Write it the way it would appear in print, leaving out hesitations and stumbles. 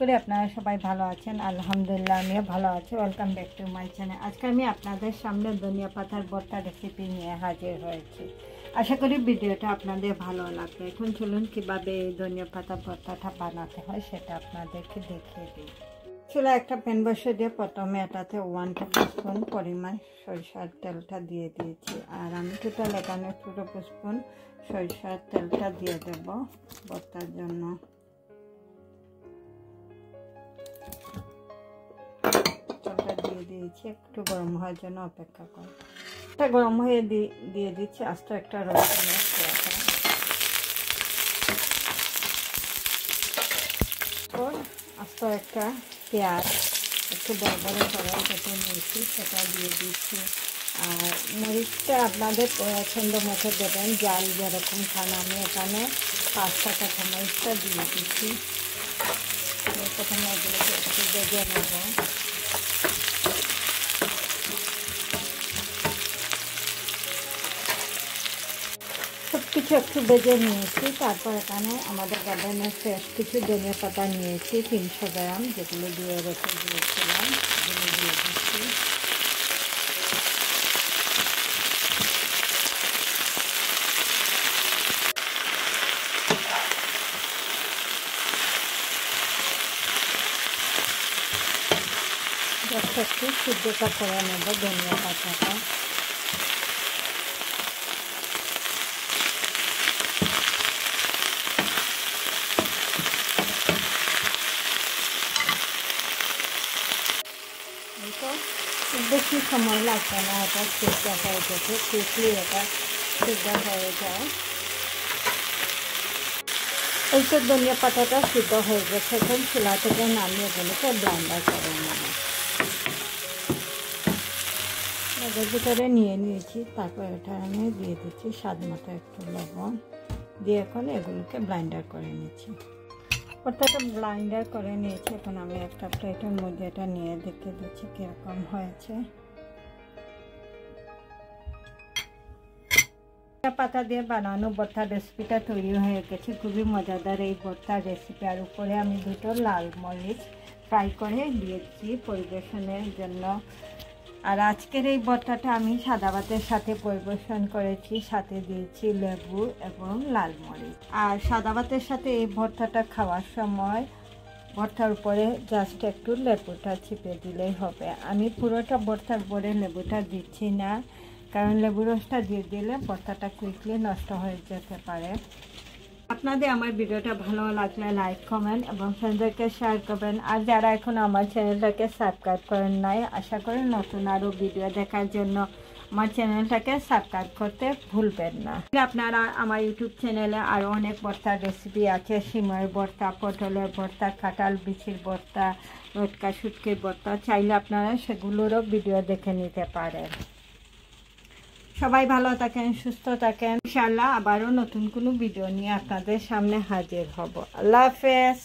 করি আপনারা সবাই ভালো আছেন। আলহামদুলিল্লাহ আমিও ভালো আছি। Welcome back to my channel. আজকে আমি আপনাদের সামনে ধনিয়া পাতার ভর্তা রেসিপি নিয়ে হাজির হয়েছি। আশা করি ভিডিওটা আপনাদের ভালো লাগবে। এখন চলুন কীভাবে এই ধনিয়া পাতা ভর্তাটা বানাতে হয় সেটা আপনাদেরকে দেখিয়ে দিই। চুলা একটা প্যান বসে দিয়ে প্রথমে এটাতে 1 টেবিলস্পুন পরিমাণ সরিষার তেলটা দিয়ে দিয়েছি। আর আমি টোটাল এখানে 2 টেবিলস্পুন সরিষার তেলটা দিয়ে দেব ভর্তার জন্য। তেলটা দিয়ে দিয়েছি, একটু গরম হওয়ার জন্য অপেক্ষা করি। এটা গরম হয়ে দিয়ে দিচ্ছি আস্ত একটা রসুনের পেঁয়াজটা। আস্ত একটা পেঁয়াজ একটু বড় বড় করে কেটে নিয়েছি, সেটা দিয়ে দিচ্ছি। আর মরিচটা আপনাদের পছন্দ মতো দেবেন, জাল যেরকম খান। আমি এখানে 5টা কাঁচামরিচটা দিয়ে দিচ্ছি। প্রথমে এগুলোকে একটু ভেজে নেব। সব কিছু একটু ভেজে নিয়েছি। তারপর এখানে আমাদের গার্ডেনের ফ্রেশ কিছু ধনিয়া পাতা নিয়েছি 300 গ্রাম, যেগুলো দিয়ে রেখে দিয়েছিলাম, এগুলো দিয়ে দিচ্ছি। জাস্ট একটু সিদ্ধটা করে নেব ধনিয়া পাতাটা। খুব বেশি সময় লাগবে না, এটা সিদ্ধ হয়ে যেতে, কুইকলি এটা সিদ্ধ হয়ে যায়। এই তো ধনিয়া পাতাটা সিদ্ধ হয়ে গেছে। এখন চুলা থেকে নামিয়ে এগুলোকে ব্লেন্ডার করে নেব। এর ভিতরে নিয়ে নিয়েছি। তারপর এটা আমি দিয়ে দিচ্ছি স্বাদ মতো একটু লবণ দিয়ে এখন এগুলোকে ব্লেন্ডার করে নিচ্ছি। ভর্তাটা ব্লেন্ডার করে নিয়েছি। এখন আমি একটা প্লেটের মধ্যে এটা নিয়ে দেখে দিচ্ছি কীরকম হয়েছে। পাতা দিয়ে বানানো ভর্তা রেসিপিটা তৈরি হয়ে গেছে। খুবই মজাদার এই ভর্তা রেসিপি। আর উপরে আমি 2টো লাল মরিচ ফ্রাই করে দিয়েছি পরিবেশনের জন্য। আর আজকের এই ভর্তাটা আমি সাদা ভাতের সাথে পরিবেশন করেছি, সাথে দিয়েছি লেবু এবং লাল মরিচ। আর সাদা ভাতের সাথে এই ভর্তাটা খাওয়ার সময় ভর্তার উপরে জাস্ট একটু লেবুটা চিপে দিলেই হবে। আমি পুরোটা ভর্তার উপরে লেবুটা দিচ্ছি না, কারণ লেবু রসটা দিয়ে দিলে ভর্তাটা কুইকলি নষ্ট হয়ে যেতে পারে। আপনাদের আমার ভিডিওটা ভালো লাগলে লাইক, কমেন্ট এবং ফ্রেন্ডদেরকে শেয়ার করবেন। আর যারা এখন আমার চ্যানেলটাকে সাবস্ক্রাইব করেন নাই, আশা করি নতুন আরও ভিডিও দেখার জন্য আমার চ্যানেলটাকে সাবস্ক্রাইব করতে ভুলবেন না। আপনারা আমার ইউটিউব চ্যানেলে আরও অনেক ভর্তার রেসিপি আছে। সিমের ভর্তা, পটলের ভর্তা, কাঁঠাল বিচির ভর্তা, লটকা শুটকির ভর্তা, চাইলে আপনারা সেগুলোরও ভিডিও দেখে নিতে পারেন। সবাই ভালো থাকেন, সুস্থ থাকেন। ইনশাআল্লাহ আবারও নতুন কোনো ভিডিও নিয়ে আপনাদের সামনে হাজির হব। আল্লাহ হাফেজ।